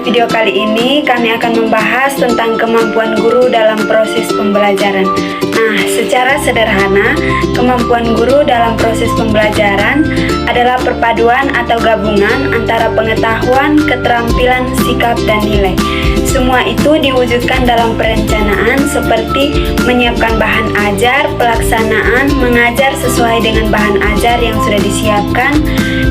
video kali ini kami akan membahas tentang kemampuan guru dalam proses pembelajaran. Nah, secara sederhana, kemampuan guru dalam proses pembelajaran adalah perpaduan atau gabungan antara pengetahuan, keterampilan, sikap, dan nilai. Semua itu diwujudkan dalam perencanaan seperti menyiapkan bahan ajar, pelaksanaan, mengajar sesuai dengan bahan ajar yang sudah disiapkan,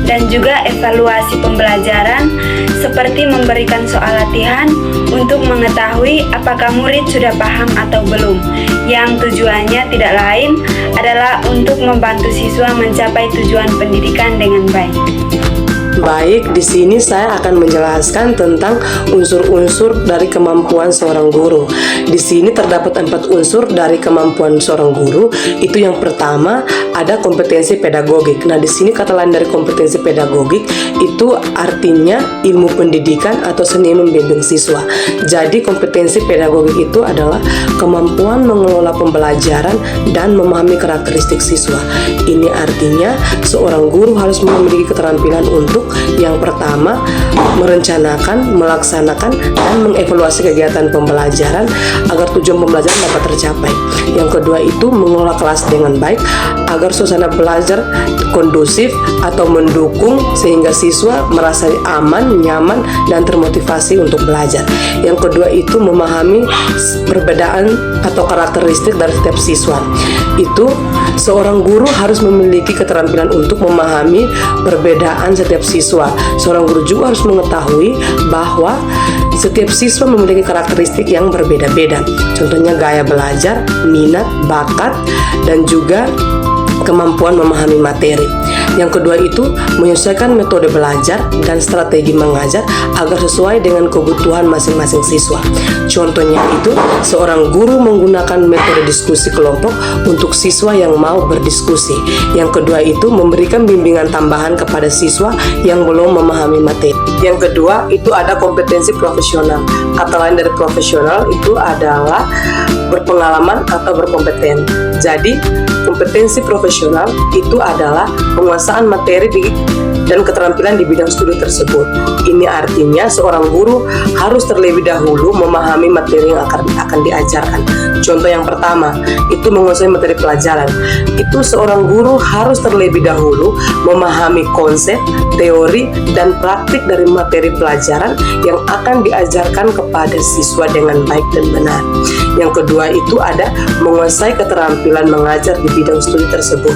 dan juga evaluasi pembelajaran seperti memberikan soal latihan untuk mengetahui apakah murid sudah paham atau belum, yang tujuannya tidak lain adalah untuk membantu siswa mencapai tujuan pendidikan dengan baik. Baik, di sini saya akan menjelaskan tentang unsur-unsur dari kemampuan seorang guru. Di sini terdapat 4 unsur dari kemampuan seorang guru. Itu yang pertama, ada kompetensi pedagogik. Nah, di sini kata lain dari kompetensi pedagogik itu artinya ilmu pendidikan atau seni membimbing siswa. Jadi, kompetensi pedagogik itu adalah kemampuan mengelola pembelajaran dan memahami karakteristik siswa. Ini artinya seorang guru harus memiliki keterampilan untuk yang pertama, merencanakan, melaksanakan, dan mengevaluasi kegiatan pembelajaran agar tujuan pembelajaran dapat tercapai. Yang kedua itu mengelola kelas dengan baik agar suasana belajar kondusif atau mendukung sehingga siswa merasa aman, nyaman, dan termotivasi untuk belajar. Yang kedua itu memahami perbedaan atau karakteristik dari setiap siswa. Itu seorang guru harus memiliki keterampilan untuk memahami perbedaan setiap siswa. Seorang guru juga harus mengetahui bahwa setiap siswa memiliki karakteristik yang berbeda-beda. Contohnya gaya belajar, minat, bakat, dan juga kemampuan memahami materi. Yang kedua itu menyesuaikan metode belajar dan strategi mengajar agar sesuai dengan kebutuhan masing-masing siswa. Contohnya itu seorang guru menggunakan metode diskusi kelompok untuk siswa yang mau berdiskusi. Yang kedua itu memberikan bimbingan tambahan kepada siswa yang belum memahami materi. Yang kedua itu ada kompetensi profesional. Kata lain dari profesional itu adalah berpengalaman atau berkompeten. Jadi kompetensi profesional itu adalah penguasaan materi dan keterampilan di bidang studi tersebut. Ini artinya seorang guru harus terlebih dahulu memahami materi yang akan diajarkan. Contoh yang pertama, itu menguasai materi pelajaran. Itu seorang guru harus terlebih dahulu memahami konsep, teori, dan praktik dari materi pelajaran yang akan diajarkan kepada siswa dengan baik dan benar. Yang kedua itu ada menguasai keterampilan mengajar di bidang studi tersebut,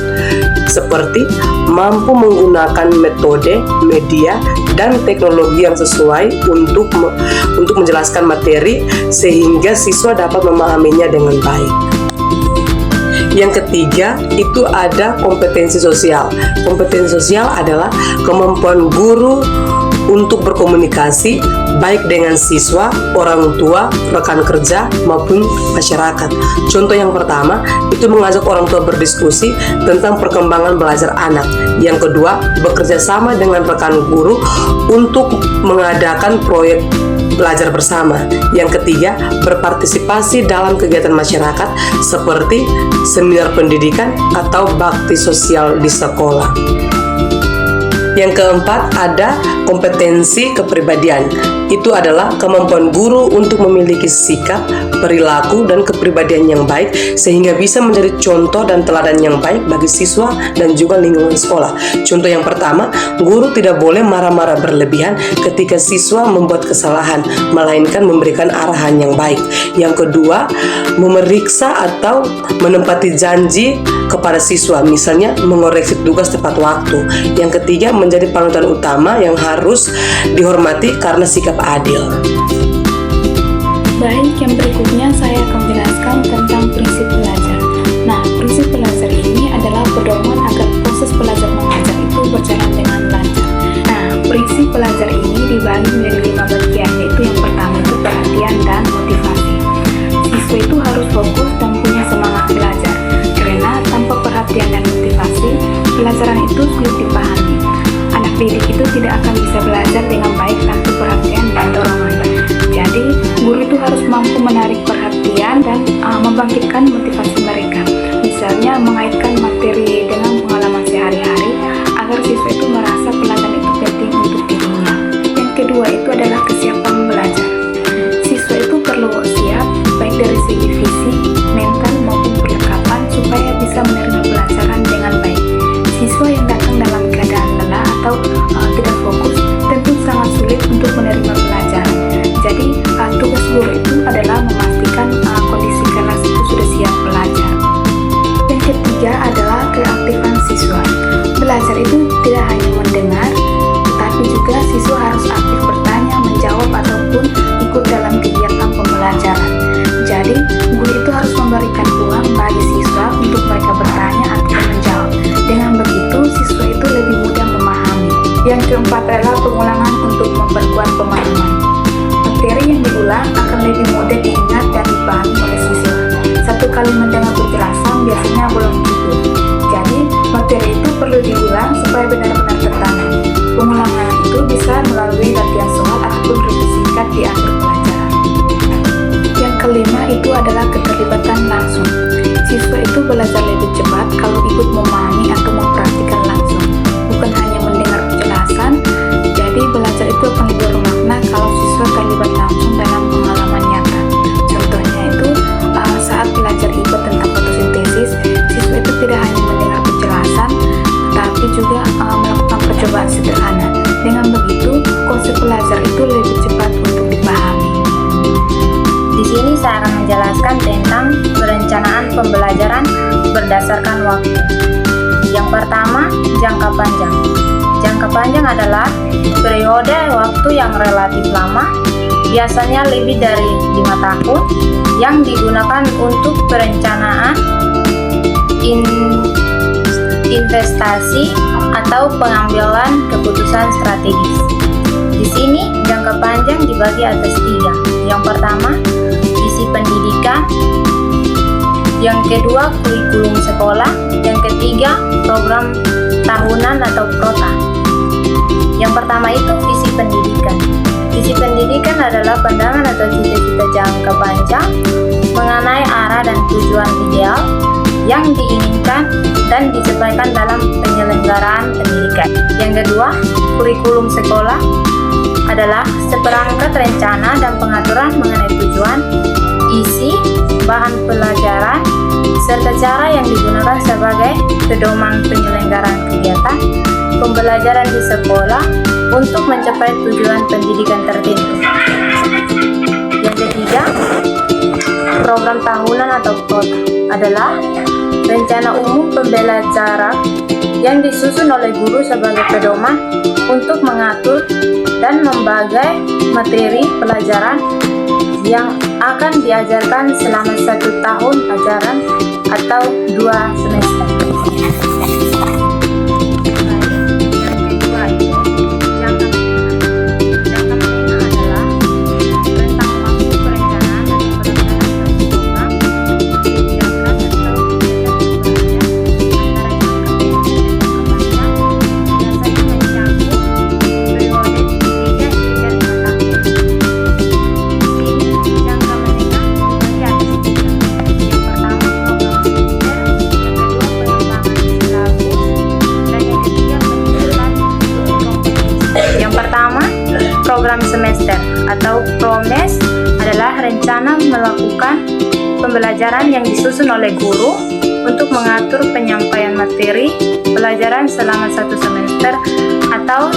seperti mampu menggunakan metode, media, dan teknologi yang sesuai untuk menjelaskan materi sehingga siswa dapat memahaminya dengan baik. Yang ketiga itu ada kompetensi sosial. Kompetensi sosial adalah kemampuan guru untuk berkomunikasi baik dengan siswa, orang tua, rekan kerja, maupun masyarakat. Contoh yang pertama, itu mengajak orang tua berdiskusi tentang perkembangan belajar anak. Yang kedua, bekerja sama dengan rekan guru untuk mengadakan proyek belajar bersama. Yang ketiga, berpartisipasi dalam kegiatan masyarakat seperti seminar pendidikan atau bakti sosial di sekolah. Yang keempat ada kompetensi kepribadian. Itu adalah kemampuan guru untuk memiliki sikap, perilaku, dan kepribadian yang baik sehingga bisa menjadi contoh dan teladan yang baik bagi siswa dan juga lingkungan sekolah. Contoh yang pertama, guru tidak boleh marah-marah berlebihan ketika siswa membuat kesalahan, melainkan memberikan arahan yang baik. Yang kedua, memeriksa atau menepati janji kepada siswa, misalnya mengoreksi tugas tepat waktu. Yang ketiga, menjadi panutan utama yang harus dihormati karena sikap adil. Baik, yang berikutnya saya akan menjelaskan tentang prinsip belajar. Nah, prinsip belajar ini adalah pedoman agar proses belajar mengajar itu berjalan dengan lancar. Nah, prinsip belajar ini dibagi menjadi 5 bagian, yaitu yang pertama itu perhatian dan motivasi. Siswa itu harus fokus dan punya semangat belajar, karena tanpa perhatian dan motivasi, pelajaran itu sulit dipahami. Anak didik itu tidak akan bisa belajar dengan baik tanpa perhatian dan dorongan. Jadi, guru itu harus mampu menarik perhatian dan membangkitkan motivasi mereka. Misalnya, mengaitkan materi dengan pengalaman sehari-hari agar siswa itu merasa pelajaran itu penting untuk dirinya. Yang kedua itu adalah kesiapan keempat adalah pengulangan untuk memperkuat pemahaman. Materi yang diulang akan lebih mudah diingat dan dipahami oleh siswa. Satu kali mendengar penjelasan biasanya belum cukup. Jadi, materi itu perlu diulang supaya benar-benar tertanam. Pengulangan itu bisa melalui latihan soal ataupun revisi singkat di akhir pelajaran. Yang kelima itu adalah keterlibatan langsung. Siswa itu belajar lebih cepat kalau ikut memahami atau memperhatikan langsung, bukan hanya mendengar penjelasan. Jadi belajar itu akan lebih bermakna kalau siswa terlibat langsung dalam pengalaman nyata. Contohnya itu saat belajar IPA tentang fotosintesis, siswa itu tidak hanya mendengar penjelasan, tetapi juga melakukan percobaan sederhana. Dengan begitu, konsep belajar itu lebih cepat untuk dipahami. Di sini saya akan menjelaskan tentang perencanaan pembelajaran berdasarkan waktu. Yang pertama, jangka panjang. Jangka panjang adalah periode waktu yang relatif lama, biasanya lebih dari 5 tahun, yang digunakan untuk perencanaan investasi atau pengambilan keputusan strategis. Di sini jangka panjang dibagi atas 3. Yang pertama, visi pendidikan. Yang kedua, kurikulum sekolah. Yang ketiga, program tahunan atau prota. Yang pertama itu visi pendidikan. Visi pendidikan adalah pandangan atau cita-cita jangka panjang mengenai arah dan tujuan ideal yang diinginkan dan disampaikan dalam penyelenggaraan pendidikan. Yang kedua, kurikulum sekolah adalah seperangkat rencana dan pengaturan mengenai tujuan, isi, bahan pelajaran, serta cara yang digunakan sebagai pedoman penyelenggaraan kegiatan pembelajaran di sekolah untuk mencapai tujuan pendidikan tertentu. Yang ketiga, program tahunan atau prota adalah rencana umum pembelajaran yang disusun oleh guru sebagai pedoman untuk mengatur dan membagi materi pelajaran yang akan diajarkan selama 1 tahun ajaran atau 2 semester. Program semester atau PROMES adalah rencana melakukan pembelajaran yang disusun oleh guru untuk mengatur penyampaian materi pelajaran selama 1 semester atau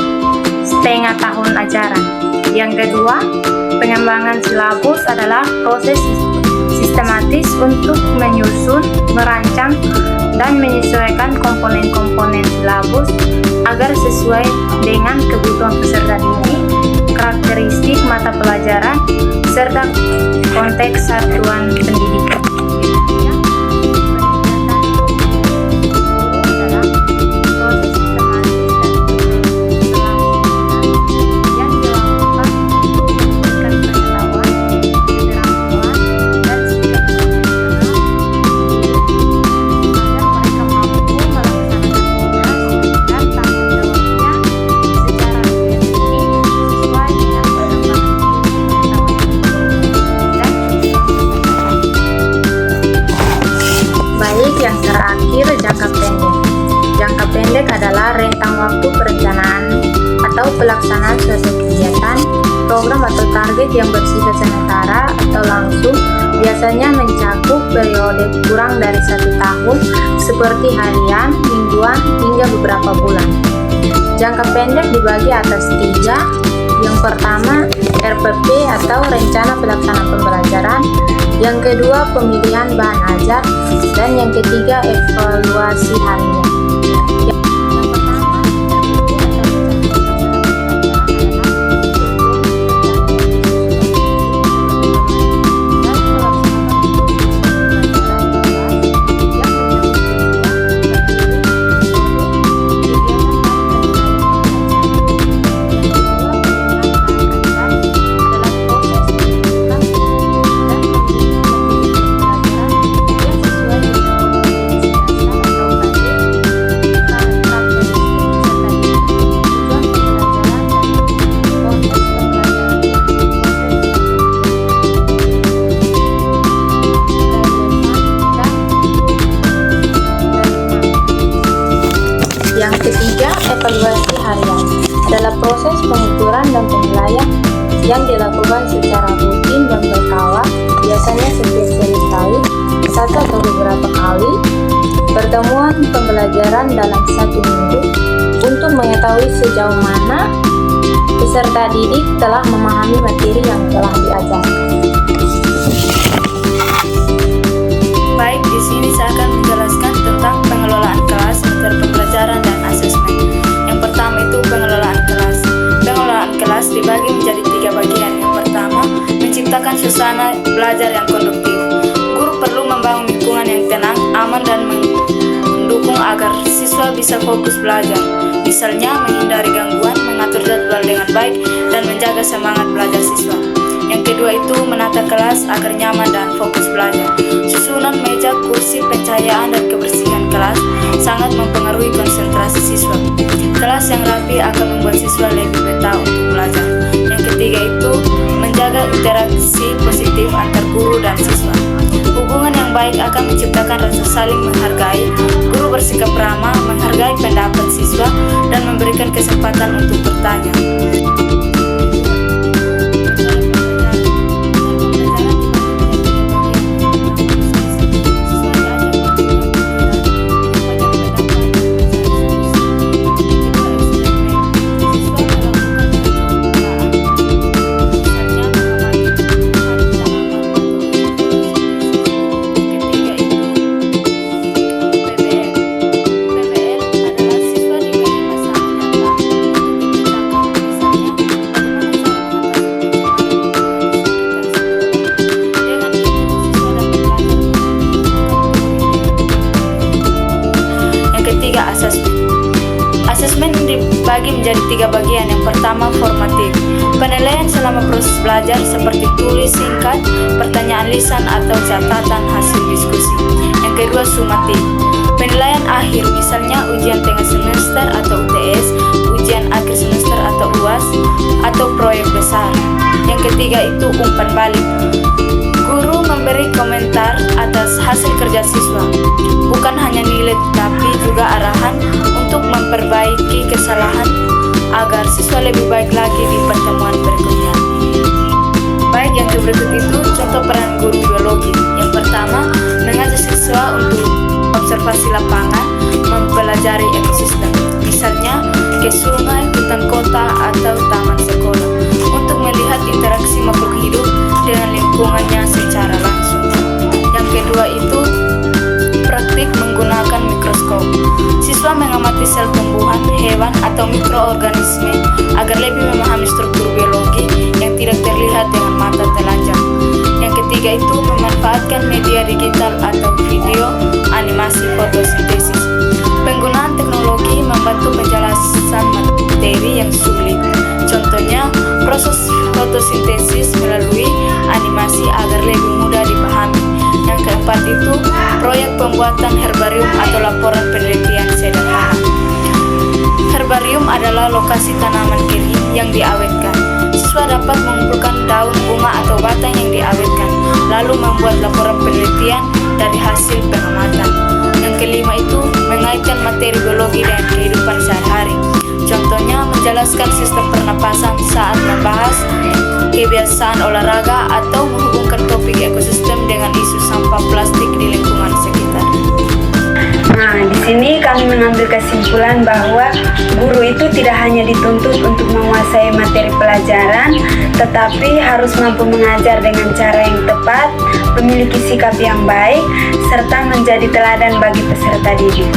setengah tahun ajaran. Yang kedua, pengembangan silabus adalah proses sistematis untuk menyusun, merancang, dan menyesuaikan komponen-komponen silabus agar sesuai dengan kebutuhan peserta didik, karakteristik mata pelajaran, serta konteks satuan pendidikan. Yang terakhir, jangka pendek. Jangka pendek adalah rentang waktu perencanaan atau pelaksanaan suatu kegiatan, program atau target yang bersifat sementara atau langsung, biasanya mencakup periode kurang dari 1 tahun seperti harian, mingguan, hingga beberapa bulan. Jangka pendek dibagi atas 3. Yang pertama, RPP atau rencana pelaksanaan pembelajaran. Yang kedua, pemilihan bahan ajar. Dan yang ketiga, evaluasi harian. Yang ketiga, evaluasi harian adalah proses pengukuran dan penilaian yang dilakukan secara rutin dan berkala, biasanya setiap sekali, satu atau beberapa kali, pertemuan pembelajaran dalam 1 minggu untuk mengetahui sejauh mana peserta didik telah memahami materi yang telah diajarkan. Baik, di sini saya akan menjelaskan tentang pengelolaan kelas, materi pembelajaran, dan asesmen. Yang pertama itu pengelolaan kelas. Pengelolaan kelas dibagi menjadi 3 bagian. Yang pertama, menciptakan suasana belajar yang konduktif. Guru perlu membangun lingkungan yang tenang, aman, dan mendukung agar siswa bisa fokus belajar. Misalnya, menghindari gangguan, mengatur jadwal dengan baik, dan menjaga semangat belajar siswa. Yang kedua itu menata kelas agar nyaman dan fokus belajar. Susunan meja, kursi, pencahayaan, dan kebersihan kelas sangat mempengaruhi konsentrasi siswa. Kelas yang rapi akan membuat siswa lebih betah untuk belajar. Yang ketiga itu menjaga interaksi positif antar guru dan siswa. Hubungan yang baik akan menciptakan rasa saling menghargai. Guru bersikap ramah, menghargai pendapat siswa, dan memberikan kesempatan untuk bertanya. Asesmen dibagi menjadi 3 bagian. Yang pertama, formatif. Penilaian selama proses belajar seperti tulis singkat, pertanyaan lisan, atau catatan hasil diskusi. Yang kedua, sumatif. Penilaian akhir, misalnya ujian tengah semester atau UTS, ujian akhir semester atau UAS, atau proyek besar. Yang ketiga itu umpan balik. Guru memberi komentar atas hasil kerja siswa, bukan hanya nilai tapi juga arahan untuk memperbaiki kesalahan agar siswa lebih baik lagi di pertemuan berikutnya. Baik, yang berikut itu contoh peran guru biologi. Yang pertama, mengajak siswa untuk observasi lapangan, mempelajari ekosistem, misalnya ke sungai, hutan kota, atau taman sekolah, untuk melihat interaksi makhluk hidup dengan lingkungannya secara langsung. Yang kedua itu praktik menggunakan mikroskop. Siswa mengamati sel tumbuhan, hewan, atau mikroorganisme agar lebih memahami struktur biologi yang tidak terlihat dengan mata telanjang. Yang ketiga itu memanfaatkan media digital atau video, animasi, fotosintesis. Penggunaan teknologi membantu penjelasan materi yang sulit. Contohnya, proses fotosintesis melalui animasi agar lebih mudah dipahami. Yang keempat itu proyek pembuatan herbarium atau laporan penelitian sederhana. Herbarium adalah lokasi tanaman kering yang diawetkan. Siswa dapat mengumpulkan daun, bunga, atau batang yang diawetkan, lalu membuat laporan penelitian dari hasil pengamatan. Yang kelima itu mengaitkan materi biologi dengan kehidupan sehari-hari. Contohnya, menjelaskan sistem pernapasan saat membahas kebiasaan olahraga atau menghubungkan topik ekosistem dengan isu sampah plastik di lingkungan sekitar. Nah, di sini kami mengambil kesimpulan bahwa guru itu tidak hanya dituntut untuk menguasai materi pelajaran, tetapi harus mampu mengajar dengan cara yang tepat, memiliki sikap yang baik, serta menjadi teladan bagi peserta didik.